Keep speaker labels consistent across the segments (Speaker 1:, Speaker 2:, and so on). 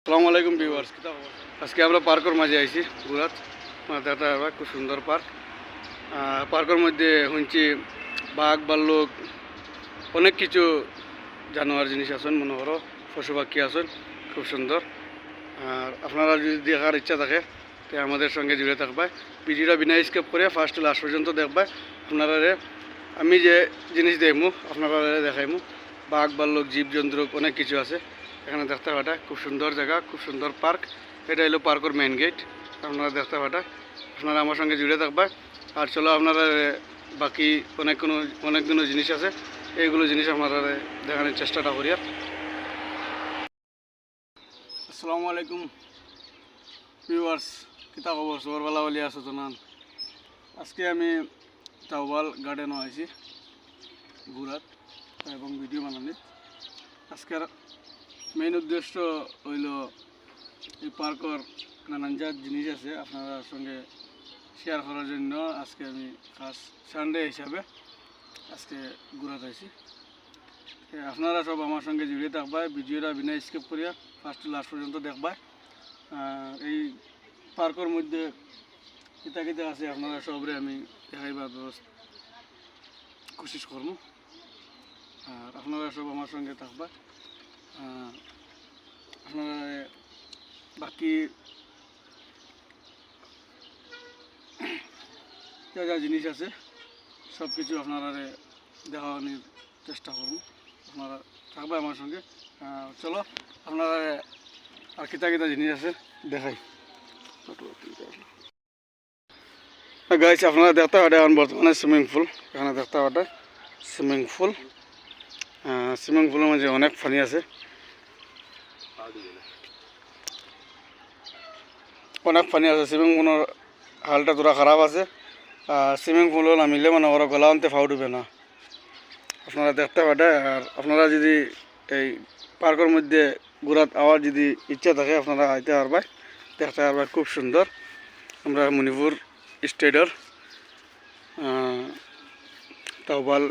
Speaker 1: আসসালামু আলাইকুম ভিউয়ার্স, আজকে আমরা পার্কের মাঝে আইছি গুরাত মাথাটা খুব সুন্দর পার্ক। পার্কের মধ্যে শুনছি বাঘ ভাল্লুক অনেক কিছু জানোয়ার জিনিস আছেন, মনে করো পশু পাখি আছেন, খুব সুন্দর। আর আপনারা যদি দেখার ইচ্ছা থাকে তো আমাদের সঙ্গে জুড়ে থাকবে। ভিডিওটা বিনা স্কিপ করে ফার্স্ট টু লাস্ট পর্যন্ত দেখবে। আপনারা আমি যে জিনিস দেখবো আপনারা দেখাইমু। বাঘ ভাল্লুক জীবজন্তু অনেক কিছু আছে এখানে দেখতে পাটা। খুব সুন্দর জায়গা, খুব সুন্দর পার্ক। এটা হলো পার্কের মেইন গেট। আপনারা দেখতে পাটা, আপনারা আমার সঙ্গে জুড়ে থাকবে। আর চলো আপনারা বাকি অনেকগুলো জিনিস আছে, এইগুলো জিনিস আপনারা দেখানোর চেষ্টাটা করি। আসসালামু আলাইকুম ভিউয়ার্স, কিতা খবর? সবরবেলা বলি আছো তো? নান আজকে আমি টাউবাল গার্ডেনও আইছি গুরাত এবং ভিডিও বানানি। আজকের মেইন উদ্দেশ্য হইল এই পার্কের নানান জাত জিনিস আছে আপনার সঙ্গে শেয়ার করার জন্য। আজকে আমি খাস সানডে হিসাবে আজকে গুরাত আইছি। আপনারা সব আমার সঙ্গে জড়িয়ে থাকবা, ভিডিওটা বিনা স্কিপ করিয়া ফার্স্ট টু লাস্ট পর্যন্ত দেখবা। এই পার্কের মধ্যে কিতা কিতা আছে আপনারা সবরে আমি দেখাইবার কোশিশ করবো। আর আপনারা সব আমার সঙ্গে থাকবা। আপনারা বাকি যা যা জিনিস আছে সব কিছু আপনারা দেখানোর চেষ্টা করবো। আপনারা থাকবে আমার সঙ্গে। চলো আপনারা আর কিতা কিতা জিনিস আছে দেখাই। গাইছে আপনারা দেখতে পারে এখন বর্তমানে সুইমিং পুল। এখানে দেখতে পারে সুইমিং পুল। সুইমিং পুলের মাঝে অনেক পানি আছে, অনেক পানি আছে। সুইমিং পুলের হালটা তোরা খারাপ আছে। সুইমিং পুলও নামিলে মানে ওরা গলা আনতে ফাউ ডুবে না, আপনারা দেখতে পারে। আর আপনারা যদি এই পার্কের মধ্যে ঘোরাত আওয়ার যদি ইচ্ছা থাকে আপনারা আইতে পারবেন, দেখতে পারবেন। খুব সুন্দর। আমরা মণিপুর স্টেটের টাউবাল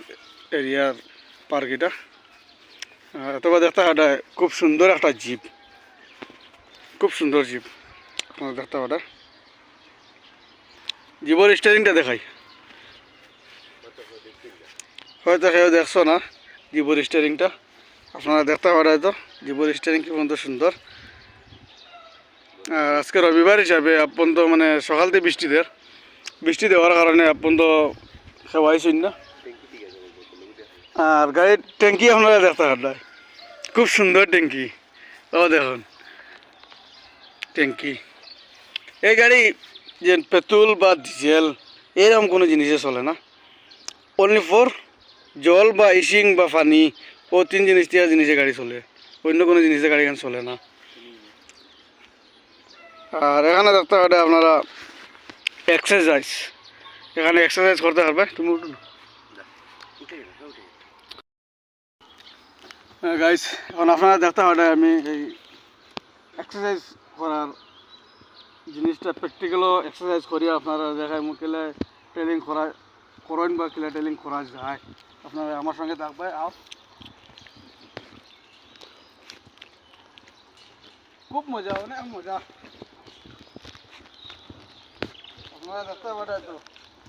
Speaker 1: এরিয়ার পার্ক এটা। অথবা দেখতে পারে খুব সুন্দর একটা জিপ, খুব সুন্দর জিপ। আপনারা দেখতে পারে জীবর স্টারিংটা দেখাই, হয়তো কেউ দেখছো না জীবর স্টারিংটা। আপনারা দেখতে পারে তো জীবর স্টারিং কি পর্যন্ত সুন্দর। আজকে রবিবার হিসাবে আপন তো মানে সকাল থেকে বৃষ্টি দেওয়ার কারণে আপন তো খেওয়াইছেন না। আর গাড়ির ট্যাঙ্কি আপনারা দেখতে পারেন, খুব সুন্দর ট্যাঙ্কি। ও দেখুন ট্যাঙ্কি। এই গাড়ি যে পেট্রোল বা ডিজেল এরকম কোনো জিনিসে চলে না, অনলি ফর জল বা ইসিং বা পানি ও তিন জিনিসে গাড়ি চলে, অন্য কোনো জিনিসে গাড়ি এখানে চলে না। আর এখানে দেখতে পারে আপনারা এক্সারসাইজ, এখানে এক্সারসাইজ করতে পারবে। তুমি গাইস এখন আপনারা দেখতে পারে আমি এই এক্সারসাইজ করার জিনিসটা প্র্যাকটিক্যালও এক্সারসাইজ করি আপনারা দেখায় মুখেলে ট্রেনিং করেন বা কিলা ট্রেনিং করা যায়। আপনারা আমার সঙ্গে থাকবে। খুব মজা, অনেক মজা। আপনারা দেখতে পারে তো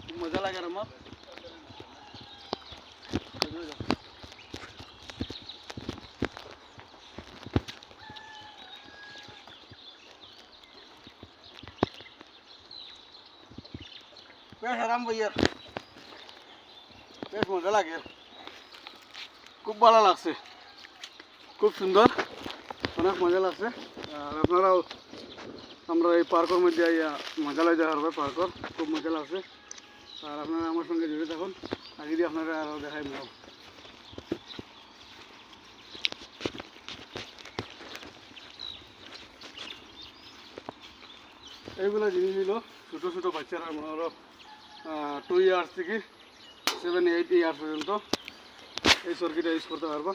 Speaker 1: খুব মজা লাগে আমার। বেশ আরাম ভাইয়ার, বেশ মজা লাগে, খুব ভালো লাগছে, খুব সুন্দর, অনেক মজা লাগছে। আর আপনারাও আমরা এই পার্কের মধ্যে মজা লাইতে পারবে। পার্কের খুব মজা লাগছে। আর আপনারা আমার সঙ্গে জুড়ে থাকুন, আগে দিয়ে আপনারা আরও দেখাই নেব। এইগুলো জিনিস ছিল ছোটো ছোটো বাচ্চারা মনে 2 ইয়ার্স থেকে 7-8 ইয়ার্স পর্যন্ত এই সার্কিটটা ইউজ করতে পারবো।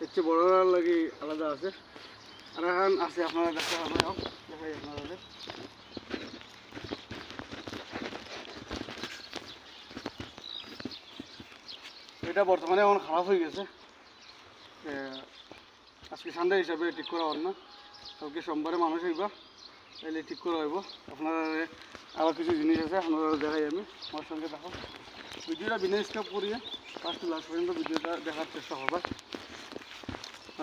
Speaker 1: এর চেয়ে বড়োর লাগে আলাদা আছে। আর এখন আছে আপনারা দেখতে পারবেন, দেখাই আপনাদের। এটা বর্তমানে এখন খারাপ হয়ে গেছে। আজকে সানডে হিসাবে ঠিক করা হল না, কালকে সোমবারে মানুষ হইবা, তাইলে ঠিক করা হইব। আপনারা আরও কিছু জিনিস আছে আপনারা দেখাই, আমি আমার সঙ্গে দেখো। ভিডিওটা বিনা স্কিপ করিয়ে ফার্স্ট লাস্ট পর্যন্ত ভিডিওটা দেখার চেষ্টা করবা।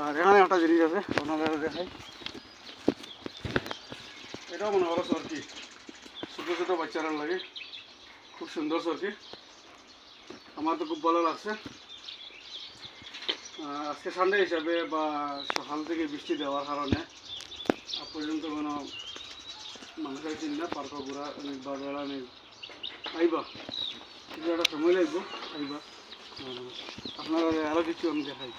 Speaker 1: আর এখানে একটা জিনিস আছে আপনারা দেখাই, এটাও মনে করো সরকি, ছোটো ছোটো বাচ্চারা লাগে, খুব সুন্দর সরকি, আমার তো খুব ভালো লাগছে। আজকে সানডে হিসাবে বা সকাল থেকে বৃষ্টি দেওয়ার কারণে পর্যন্ত কোনো মানুষের চিন্তা পার্ক ঘোরা বা বেড়া নেই, আইবা কিন্তু একটা সময় লাগবে, আইবা। আপনারা আরও কিছু আমি দেখাই,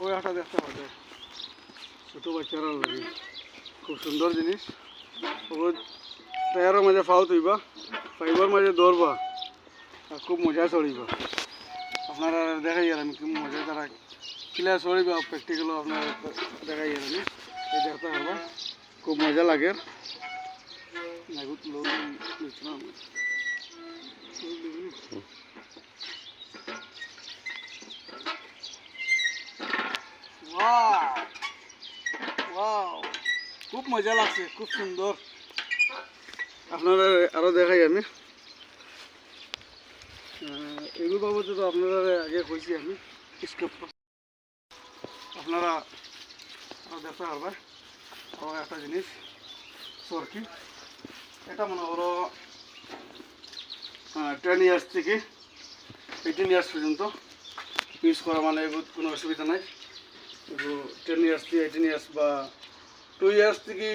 Speaker 1: ওই একটা দেখতে পাবে ছোটো বাচ্চারা লাগে, খুব সুন্দর জিনিস। ওগুলো টায়ারের মাঝে ফাও তুইবা, ফাইবার মাঝে দৌড়বা, আর খুব মজা চড়িবা। আপনারা দেখাই আর আমি খুব মজা তারা কিলা চড়িবা, প্র্যাকটিক্যালও আপনারা দেখাই আর আমি এই দেখতে পারবা, খুব মজা লাগে। খুব মজা লাগছে, খুব সুন্দর। আপনারা আরও দেখাই আমি এগুলো বাবদ তো আপনারা আগে কইছি আমি স্কেপ, আপনারা দেখতে পারবেন। আবার একটা জিনিস সরকি, এটা মনে করো 10 ইয়ার্স থেকে 18 ইয়ার্স পর্যন্ত ইউজ করা, মানে কোনো অসুবিধা নাই। 10 ইয়ার্স থেকে 18 ইয়ার্স বা 2 ইয়ার্স থেকে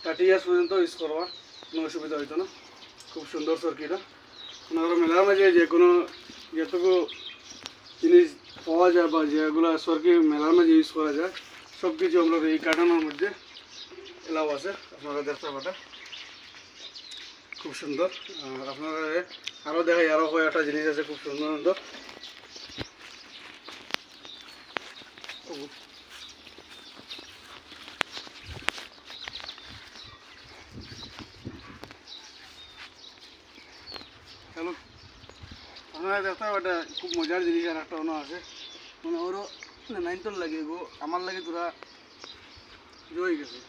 Speaker 1: 30 ইয়ার্স পর্যন্ত ইউজ করবা, কোনো অসুবিধা হইতো না। খুব সুন্দর সরকিটা, মনে করো মেলার মাঝে যে কোনো যেটুকু জিনিস পাওয়া যায় বা যেগুলো সরকি মেলার মাঝে ইউজ করা যায় সব কিছু আমরা এই কার্টনের মধ্যে এলাও আছে, আপনারা দেখতে পাবেন, খুব সুন্দর। আপনারা আরও দেখাই, আরও কয়েকটা জিনিস আছে খুব সুন্দর সুন্দর। হ্যালো, আপনারা দেখতে পাবেন খুব মজার জিনিস আর একটা অন্য আছে, মানে ওরও নাইনতর লাগে গো, আমার লাগে তোরা রয়ে গেছে,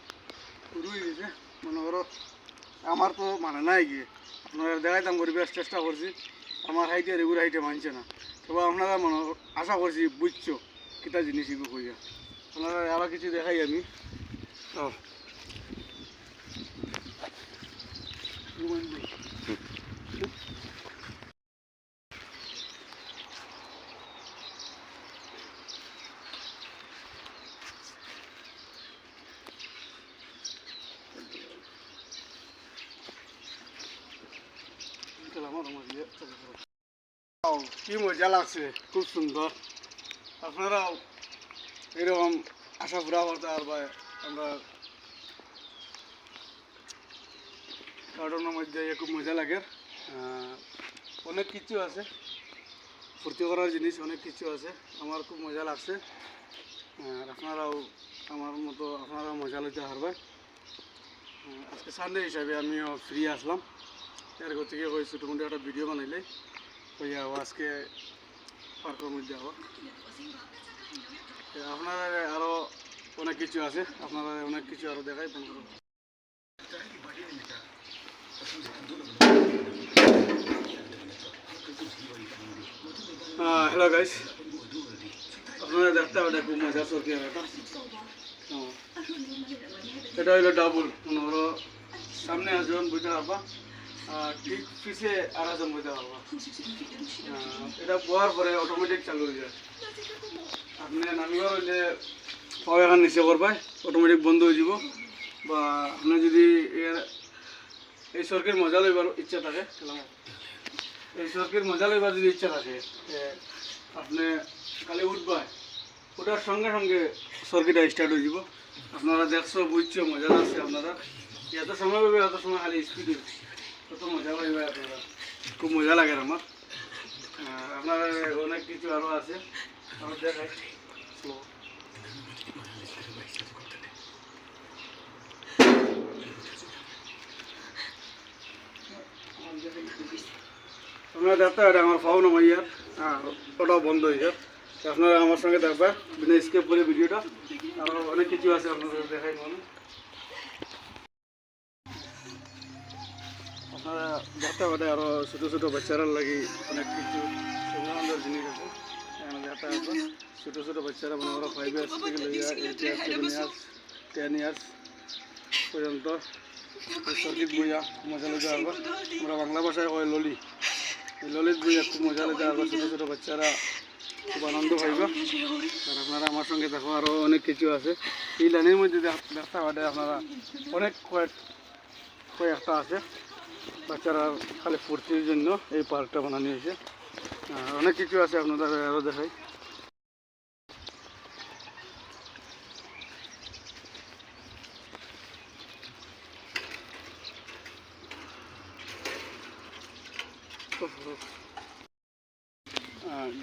Speaker 1: রয়ে গেছে, মানে ওরও আমার তো মানে নাই গিয়ে আপনারা দেখাইতাম করিবার চেষ্টা করছি, আমার হাইটে আর এগুলো হাইটে মানছে না। তবে আপনারা মনে আশা করছি বুঝছো কিতা জিনিস এগুলো কইয়া। আপনারা আরও কিছু দেখাই আমি কি মজা লাগছে, খুব সুন্দর। আপনারাও এরকম আশা ঘুরা করতে পারবা। আমরা গার্ডেনের মধ্যে খুব মজা লাগে, অনেক কিছু আছে ফুর্তি করার জিনিস, অনেক কিছু আছে, আমার খুব মজা লাগছে। আর আপনারাও আমার মতো আপনারাও মজা লইতে পারবেন। আজকে সানডে হিসাবে আমিও ফ্রি আসলাম, এর থেকে ওই ছোটোমোটো একটা ভিডিও বানাইলে ওই আজকে পার্কের মধ্যে হবো। আপনারা আরও অনেক কিছু আছে, আপনারা অনেক কিছু আরও দেখাই ফোন করবো। হ্যালো গাইস, আপনারা দেখতে পাবেন খুব মজা সরকি এটা, এটা হইলো ডাবল, মনে করো সামনে আসবেন বুঝতে পারবা, ঠিক পিছিয়ে আর আসবেন বুঝতে পারবা। এটা বোয়ার পরে অটোমেটিক চালু হয়ে যায়, আপনি নামিবার হইলে পাও এখন নিচে করবাই অটোমেটিক বন্ধ হয়ে যাব। বা আপনার যদি এই সরকির মজা লইবার ইচ্ছা থাকে, এই সরকির মজা লইবার যদি ইচ্ছা থাকে আপনি খালি উঠবাই, ওটার সঙ্গে সঙ্গে সরকিটা স্টার্ট হয়ে যাব। আপনারা দেখছো বুঝছো মজা লাগছে, আপনারা এত সময় পাবে, এত সময় খালি স্পিড কত মজা পাইবে আপনারা, খুব মজা লাগে আমার। আপনারা অনেক কিছু আরও আছে, আরও দেখাই। আপনারা দেখতে পারেন আমার ফাও নামাইয়ার, ওটাও বন্ধ হয়ে যাক, আপনারা আমার সঙ্গে থাকবা, বিনা স্কেপ করে ভিডিওটা। আরও অনেক কিছু আছে আপনাদের দেখাই মনে। আপনারা দেখতে পাবেন আরও ছোটো ছোটো বাচ্চারা লাগি অনেক কিছু সুন্দর জিনিস আছে। এখানে দেখা আছে ছোটো ছোটো বাচ্চারা মনে করো 5 ইয়ার্স থেকে লইয়া 8 ইয়ার্স 7 ইয়ার্স 10 ইয়ার্স পর্যন্ত সর্কিট বইয়া মজা লেগে আসবো। আমরা বাংলা ভাষায় হয় ললি, এই ললিত বইয়া খুব মজা লেগে আসবো। ছোটো ছোটো বাচ্চারা খুব আনন্দ পাইব। আর আপনারা আমার সঙ্গে দেখো আরও অনেক কিছু আছে এই লাইনের মধ্যে দেখতে পাবেন। আপনারা অনেক কয়েকটা আছে বাচ্চারা খালি ফুর্তির জন্য এই পার্কটা বানানো হয়েছে। অনেক কিছু আছে আপনাদের আরও দেখাই।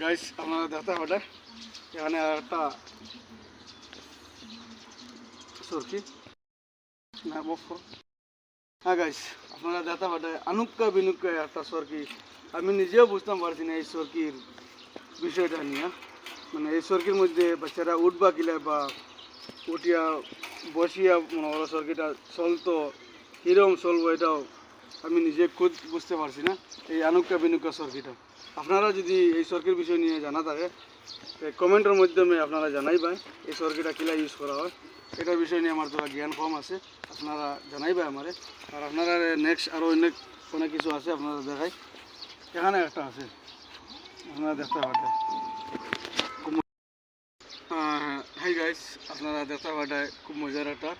Speaker 1: গাইস আপনারা দেখতে পাবেন এখানে একটা সরকি না বক্ষ। হ্যাঁ গাইস আপনারা দেখতে পাবেন আনুক্কা বিনুক্কা একটা সরকি। আমি নিজেও বুঝতাম পারছি না এই সরকির বিষয়টা নিয়ে। মানে এই সরকির মধ্যে বাচ্চারা উঠবা কিলা বা উঠিয়া বসিয়া মনে করো সরকিটা চলতো কীরকম চলবো এটাও আমি নিজে খুদ বুঝতে পারছি না এই আনুক্কা বিনুক্কা সরকিটা। আপনারা যদি এই সরকির বিষয় নিয়ে জানা থাকে কমেন্টের মাধ্যমে আপনারা জানাইবেন এই সরকিটা কিলা ইউজ করা হয়। এটার বিষয় নিয়ে আমার তোরা জ্ঞান কম আছে, আপনারা জানাইবেন আমারে। আর আপনারা নেক্সট আরও অনেক কিছু আছে আপনারা দেখাই। এখানে একটা আছে আপনারা দেখতে পাবেন। হাই গাইস আপনারা দেখতে পাবেন খুব মজার একটা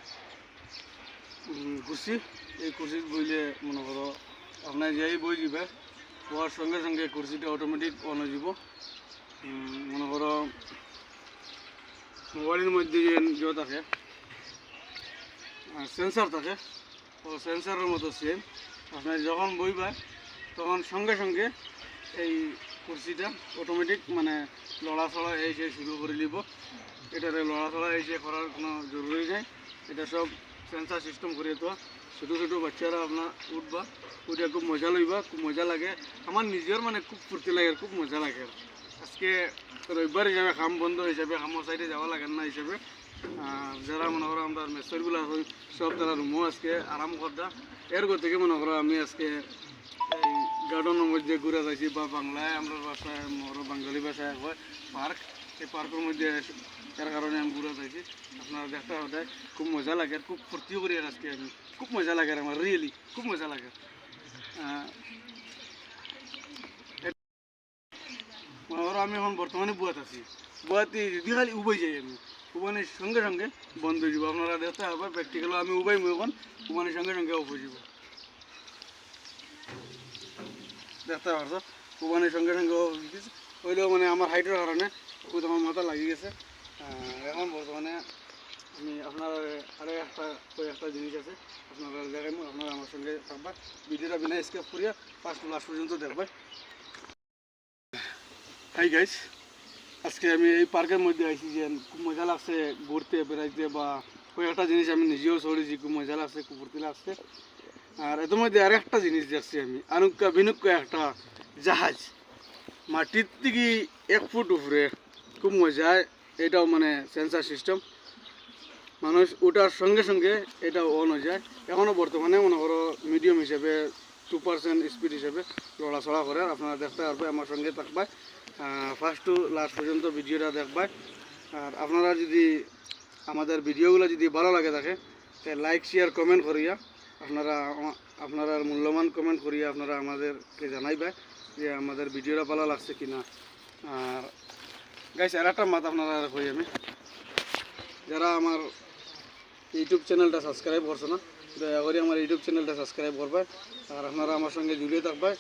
Speaker 1: কুর্সি। এই কুর্সি বইলে মনে করো আপনার যাই বই দিবে হওয়ার সঙ্গে সঙ্গে কুর্সিটা অটোমেটিক অন হয়ে যাব। মনে করো মোবাইলের মধ্যে যে থাকে সেন্সার থাকে, ও সেন্সারের মতো সেম। আপনার যখন বইবা তখন সঙ্গে সঙ্গে এই কুর্সিটা অটোমেটিক মানে লড়াচড়া এসে শুরু করে দিব। এটারে লড়াচড়া এসে করার কোনো জরুরি নেই, এটা সব সেন্সার সিস্টেম করে তো। ছোটো ছোটো বাচ্চারা আপনার উঠবা, উঠে খুব মজা লইবা, খুব মজা লাগে। আমার নিজের মানে খুব ফুর্তি লাগে, খুব মজা লাগে। আজকে রবিবার হিসাবে কাম বন্ধ হিসাবে কামর সাইডে যাওয়া লাগে না হিসাবে যারা মনে করো আমরা মেসরগুলো আছে সব তারা রুমও আজকে আরাম করদা। এর থেকে মনে করো আমি আজকে এই গার্ডেনের মধ্যে ঘুরে যাইছি বা বাংলায় আমরা ভাষায় বাঙালি ভাষায় হয় পার্ক। এই পার্কের মধ্যে এর কারণে আমি ঘুরে যাইছি। আপনারা দেখতে হবে খুব মজা লাগে, খুব ফুর্তিও করি। আর আজকে আমি খুব মজা লাগে, আমার রিয়েলি খুব মজা লাগে। মনে করো আমি এখন বর্তমানে বুয়াত আছি, বুয়াতে যদি খালি উবাই যাই আমি উবানের সঙ্গে সঙ্গে বন্ধ হয়ে যাব। আপনারা দেখতে হবে প্র্যাকটিক্যালও আমি উবাইমু এখন উবানের সঙ্গে সঙ্গে অফ হয়ে যাব। দেখতে পারছো উবানের সঙ্গে সঙ্গে অফ হইলেও মানে আমার হাইটের কারণে আমার মাথা লাগিয়ে গেছে। এখন বর্তমানে আমি আপনার আরও একটা জিনিস আছে আপনারা দেখাইমু। আপনারা আমার সঙ্গে থাকবা, ভিডিওটা বিনা স্কেপ করিয়া ফার্স্ট লাস্ট পর্যন্ত দেখবেন। হাই গাইস আজকে আমি এই পার্কের মধ্যে আইছি যে খুব মজা লাগছে ঘুরতে বেড়াইতে বা কয়েকটা জিনিস আমি নিজেও চড়েছি, খুব মজা লাগছে, খুব ফুর্তি লাগছে। আর এর মধ্যে আর একটা জিনিস দেখছি আমি আনুক্কা বিনুক্কা একটা জাহাজ মাটির থেকে 1 ফুট উপরে, খুব মজা। এটাও মানে সেন্সার সিস্টেম, মানুষ ওঠার সঙ্গে সঙ্গে এটা অন হয়ে যায়। এখনও বর্তমানে মনে করো মিডিয়াম হিসেবে 2% স্পিড হিসেবে লড়াচড়া করে। আপনারা দেখতে পারবে, আমার সঙ্গে থাকবে ফার্স্ট টু লাস্ট পর্যন্ত ভিডিওটা দেখবে। আর আপনারা যদি আমাদের ভিডিওগুলো যদি ভালো লাগে থাকে তাহলে লাইক শেয়ার কমেন্ট করিয়া আপনারা মূল্যবান কমেন্ট করিয়া আপনারা আমাদেরকে জানাইবে যে আমাদের ভিডিওটা ভালো লাগছে কিনা। আর গাইস আর একটা মাত আপনারা কই আমি, যারা আমার ইউটিউব চ্যানেলটা সাবস্ক্রাইব করছে না দয়া করে আমার ইউটিউব চ্যানেলটা সাবস্ক্রাইব করবে। আর আপনারা আমার সঙ্গে জুড়ে থাকবে।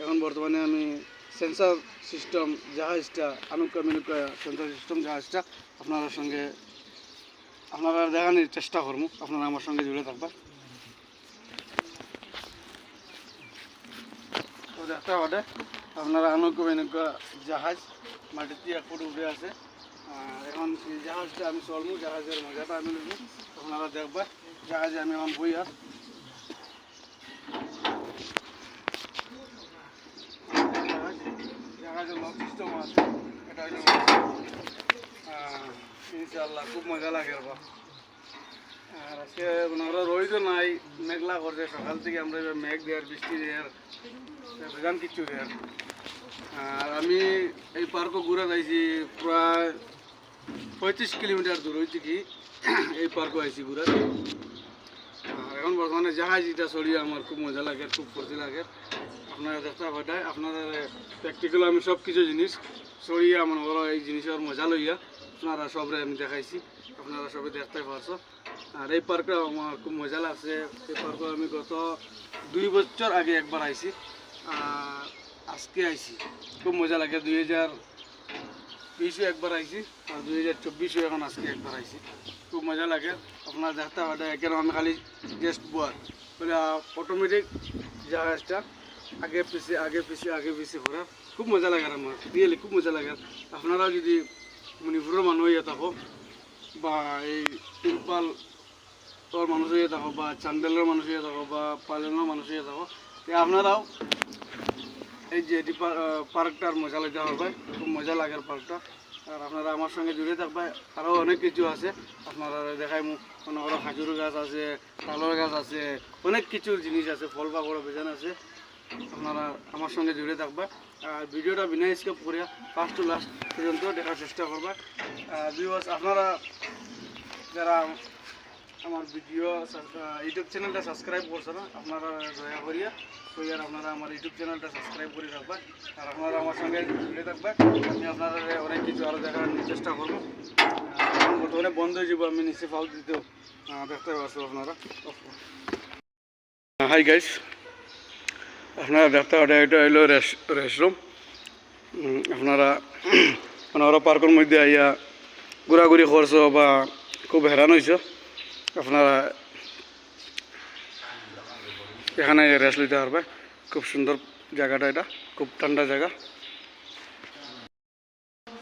Speaker 1: এখন বর্তমানে আমি সেন্সার সিস্টেম জাহাজটা আনুক্কা মিনুক্কা সেন্সার সিস্টেম জাহাজটা আপনার সঙ্গে আপনারা দেখানোর চেষ্টা করবো। আপনারা আমার সঙ্গে জুড়ে থাকবেন। তো দেখতে হবে আপনারা আনুক্কা মিনুক্কা জাহাজ মাটিতে 1 ফুট উপরে আছে। এখন এই জাহাজটা আমি চলবো, জাহাজের মজাটা আমি নেব, আপনারা দেখবেন। জাহাজে আমি এখন বই আর জাহাজের লক সিস্টেম আছে, এটা হলো ইনশাআল্লাহ খুব মজা লাগে আর আজকে ওনারা রোদ নাই, মেঘলা করছে সকাল থেকে। আমরা এবার মেঘ দেওয়ার, বৃষ্টি দেওয়ার, বেগান কিচ্ছু দেওয়ার। আর আমি এই পার্কও ঘুরে যাইছি প্রায় 35 কিলোমিটার দূর হয়েছে কি এই পার্কও আইছি ঘুরে। আর এখন বর্তমানে জাহাজ যেটা চড়িয়ে আমার খুব মজা লাগে, খুব ফুর্তি লাগে। আপনারা দেখতে পাঠায় আপনারা প্র্যাকটিক্যাল আমি সব কিছু জিনিস চড়িয়া মনে করো এই জিনিসের মজা লইয়া আপনারা সবরে আমি দেখাইছি, আপনারা সবাই দেখতে পারছো। আর এই পার্কটা আমার খুব মজা লাগছে। এই পার্কে আমি গত 2 বছর আগে একবার আইছি, আর আজকে আইছি, খুব মজা লাগে। 2020 একবার আইছি আর 2024 এখন আজকে একবার আইছি, খুব মজা লাগে। আপনারা দেখতে পাঠায় কেন আমি খালি গেস্ট বুয়ার বলে অটোমেটিক জাহাজটা আগে পিছিয়ে ঘোরা, খুব মজা লাগে আমার, রিয়েলি খুব মজা লাগে। আপনারা যদি মণিপুরের মানুষ হয়ে থাকো বা এই ইম্পাল তোর মানুষ হয়ে থাকো বা চান্দেলের মানুষ হয়ে থাকো বা পালেনের মানুষ হয়ে থাকো, আপনারাও এই যে পার্কটার মজা লাগতে হবে, খুব মজা লাগে পার্কটা। আর আপনারা আমার সঙ্গে জুড়ে থাকবে, আরও অনেক কিছু আছে আপনারা দেখাই। মনে করো খাজুর গাছ আছে, তালের গাছ আছে, অনেক কিছু জিনিস আছে, ফল পাকড় বেজান আছে। আপনারা আমার সঙ্গে জুড়ে থাকবে আর ভিডিওটা বিনা স্কিপ করে ফার্স্ট টু লাস্ট পর্যন্ত দেখার চেষ্টা করবে। ভিউয়ার্স, আপনারা যারা আমার ভিডিও ইউটিউব চ্যানেলটা সাবস্ক্রাইব করছে না, আপনারা দয়া করিয়া আর আপনারা আমার ইউটিউব চ্যানেলটা সাবস্ক্রাইব করে থাকবেন আর আপনারা আমার সঙ্গে জুড়ে থাকবেন। আমি আপনারা অনেক কিছু আরও দেখার চেষ্টা করবো। বর্তমানে বন্ধ হয়ে যাবো, আমি নিচে ফাউল দিতেও দেখতে পাচ্ছি আপনারা। হাই গাইস, আপনারা দেখতে পারেন এটা হইলো রেস্টরুম। আপনারা ওরা পার্কের মধ্যে আইয়া ঘোরাঘুরি করছো বা খুব হেরান হয়েছ, আপনারা এখানে রেস্ট নিতে পারবে। খুব সুন্দর জায়গাটা, এটা খুব ঠান্ডা জায়গা।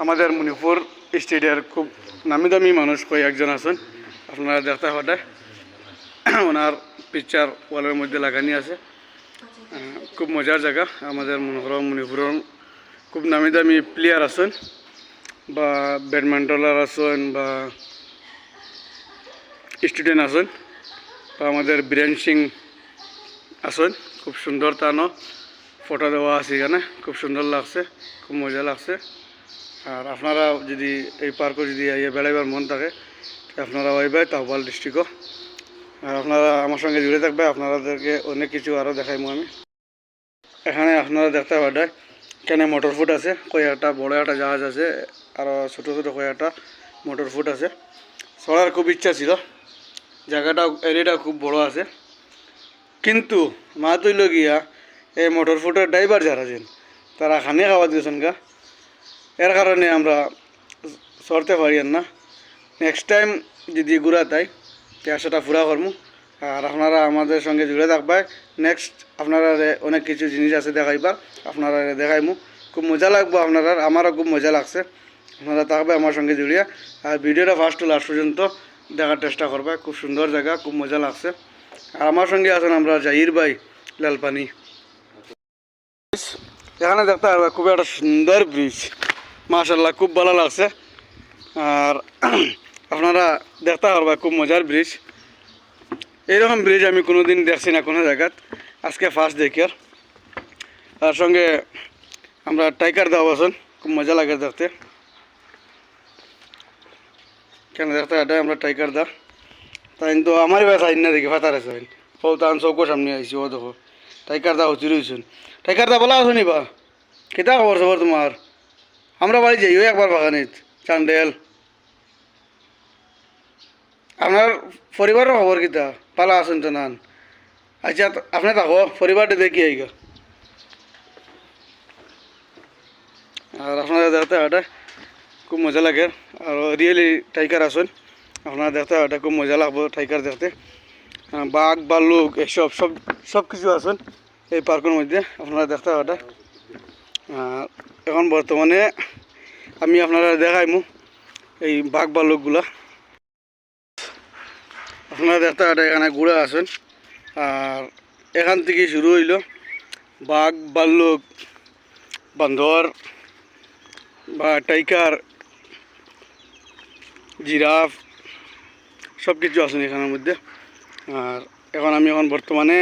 Speaker 1: আমাদের মণিপুর স্টেটের খুব নামি দামি মানুষ কয়েকজন আছেন, আপনারা দেখতে পারেন ওনার পিকচার ওয়ালের মধ্যে লাগানি আছে। খুব মজার জায়গা। আমাদের মণিপুরের খুব নামি দামি প্লেয়ার আছেন বা ব্যাডমিন্টনার আছেন বা স্টুডেন্ট আছেন বা আমাদের বীরেন সিং আছেন। খুব সুন্দর তানো ফটো দেওয়া আছে এখানে, খুব সুন্দর লাগছে, খুব মজা লাগছে। আর আপনারা যদি এই পার্কে যদি বেড়াইবার মন থাকে আপনারা আইবে তাহবাল ডিস্ট্রিক্টও। আর আপনারা আমার সঙ্গে জুড়ে থাকবে, আপনাদেরকে অনেক কিছু আরও দেখাইমু আমি। এখানে আপনারা দেখতে পাবেন এখানে মোটর ফুট আছে, কয়েকটা বড় একটা জাহাজ আছে, আরও ছোটো ছোটো কয়েকটা মোটর ফুট আছে। চড়ার খুব ইচ্ছা ছিল, জায়গাটা এরিয়াটা খুব বড় আছে, কিন্তু মা তৈল গিয়া এই মোটর ফুটের ড্রাইভার যারা আছেন তারা খানে খাওয়া দিয়েছেন গা, এর কারণে আমরা চড়তে পারি না। নেক্সট টাইম যদি ঘুরা তাই সেটা পুরা করবো। আর আপনারা আমাদের সঙ্গে জুড়ে থাকবে। নেক্সট আপনারা অনেক কিছু জিনিস আছে দেখাইবার, আপনারা দেখাইমু, খুব মজা লাগবে আপনারা, আমারও খুব মজা লাগছে। আপনারা থাকবে আমার সঙ্গে জুড়িয়া আর ভিডিওটা ফার্স্ট টু লাস্ট পর্যন্ত দেখার চেষ্টা করবে। খুব সুন্দর জায়গা, খুব মজা লাগছে। আর আমার সঙ্গে আছেন আমরা জাহির ভাই লালপানি। এখানে দেখতে পারবে খুব একটা সুন্দর ব্রিজ, মাশাআল্লাহ খুব ভালো লাগছে। আর আপনারা দেখতে পারবে খুব মজার ব্রিজ। এইরকম ব্রিজ আমি কোনোদিন দেখছি না কোনো জায়গাত, আজকে ফার্স্ট দেখি। তার সঙ্গে আমরা টাইগার দাও আছেন, খুব মজা লাগে দেখতে। কেন দেখতে এটা আমরা টাইগার দা, তাই তো আমার ব্যথা না দেখি ফাতার আছে ও তান চৌকোর সামনে আইসি, ও দেখো টাইগার দা হচ্ছিল হয়েছেন। টাইগার দা বলা আছো নি বা কেটা খবর খবর তোমার? আমরা বাড়ি যাই ওই একবার বাগানিত চান্ডেল। আপনার পরিবারের খবর কিতা? পালা আছেন তো নান? আচ্ছা আপনি থাকো, পরিবারটা দেখি আইগা। আর আপনারা দেখতে এটা খুব মজা লাগে। আর রিয়েলি টাইগার আছেন, আপনারা দেখতে এটা খুব মজা লাগবে টাইগার দেখতে। বাঘ ভাল্লুক এসব সব কিছু আছেন এই পার্কের মধ্যে, আপনারা দেখতে এটা। এখন বর্তমানে আমি আপনারা দেখাইমু এই বাঘ ভাল্লুকগুলা। আপনারা দেখতে এটা এখানে ঘুরে আছেন। আর এখান থেকে শুরু হইল বাঘ ভাল্লুক বান্দর বা টাইগার, জিরাফ সব কিছু আছে এখানের মধ্যে। আর আমি বর্তমানে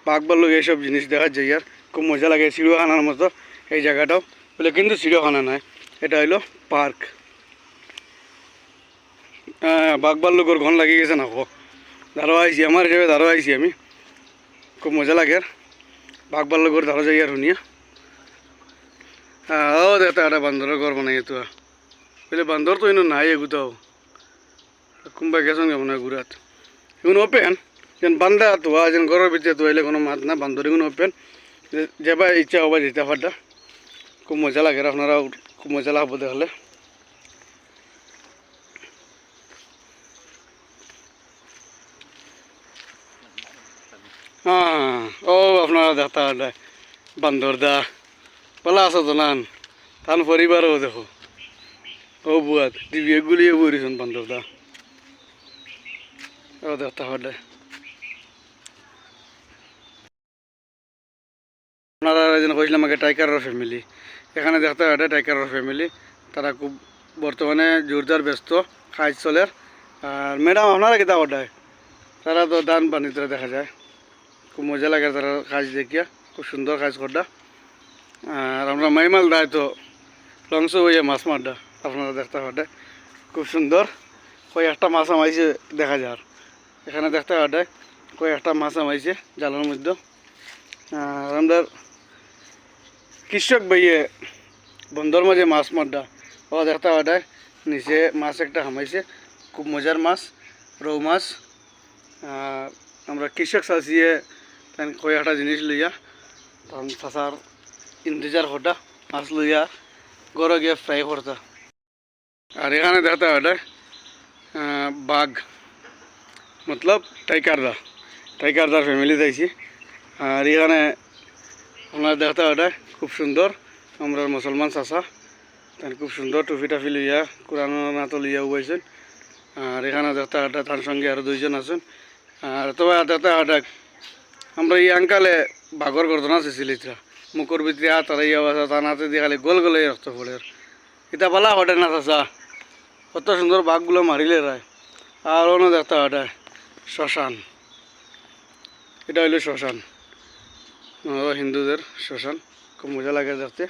Speaker 1: বাঘ ভাল্লুক এইসব জিনিস দেখা যায়, আর খুব মজা লাগে, চিড়িয়াখানার মতো এই জায়গাটাও বলে, কিন্তু চিড়িয়াখানা নয়, এটা হইলো পার্ক। বাঘ ভাল্লুকর ঘন লাগিয়ে গেছে না, ধারো আইছি, আমার হিসেবে ধারো আইছি আমি, খুব মজা লাগে। আর বাঘ ভাল্লুকর ধারো যাই আর শুনিয়া ও দেখতে একটা বান্দরের ঘর বানাই তো বলে, বান্দর তো ইনো নাই এগুতাও, কোনবা গেছেন কেমন ঘুরাত এগুন ওপেন যেন বান্ধা তো যেন ঘরের ভিতরে তো এলে কোনো মাত না, বান্দর এগুন ওপেন যেবা ইচ্ছা হবা যেতে পারটা, খুব মজা লাগে। আপনারা খুব মজা লাগবো দেখলে। হ্যাঁ ও আপনারা দেখতে পারলে বান্দর দা বলা আছো তো নান তান পরিবারও দেখো, ও বুয়াত দিবি গুলিয়ে বইরেছেন বান্দর দা, ও দেখতে পারলে। আপনারা যেন কইছিলাম আগে টাইগারের ফ্যামিলি, এখানে দেখতে পারে টাইগারের ফ্যামিলি, তারা খুব বর্তমানে জোরদার ব্যস্ত কাজ চলে। আর ম্যাডাম আপনারা কিতা কটায়, তারা তো দান পানিতে দেখা যায়, খুব মজা লাগে তারা কাজ দেখিয়া, খুব সুন্দর কাজ করডা। আর আমরা মাইমাল দায় তো লংস হইয়া মাছ মারডা, আপনারা দেখতে পারে খুব সুন্দর কয়েকটা মাছ আমাইছে দেখা যায়, এখানে দেখতে পারে কয়েকটা মাছ আমাইছে জালের মধ্যে। আর আমরা কৃষক ভাইয়ে বন্ধর মাঝে মাছ মারডা, ও দেখতে পারে নিচে মাছ একটা হামাইছে, খুব মজার মাছ, রৌ মাছ। আর আমরা কৃষক চাষিয়ে কয়েকটা জিনিস লইয়া তখন চাষার ইন্তজার হটা মাছ লইয়া গড়ে গিয়ে ফ্রাই করতা। আর এখানে দেখতে পারে বাঘ মতলব টাইগারদার ফ্যামিলি যাইছি। আর এখানে আপনারা দেখতে পারে খুব সুন্দর আমরা মুসলমান চাষা, তাই খুব সুন্দর টুপি টাফি লইয়া কোরআন নাতো লইয়া উবাইছেন। আর এখানে দেখতে পারে তার সঙ্গে আরও দুইজন আছেন। আর তবে দেখতে পারে আমরা এই আঙ্কালে বাঘর ঘটনা চেয়েছিল, ইতরা মুখর ভিতরে হাত হারাইয়া বাসা তার হাতে দিয়ে খালি গোল গোলে রক্ত পড়ে, এটা পালা হটে না চাষা, কত সুন্দর বাঘগুলো মারিলে রায়। আর অন্য দেখতে পারে শ্মশান, এটা হইল শ্মশান, হিন্দুদের শ্মশান, খুব মজা লাগে দেখতে।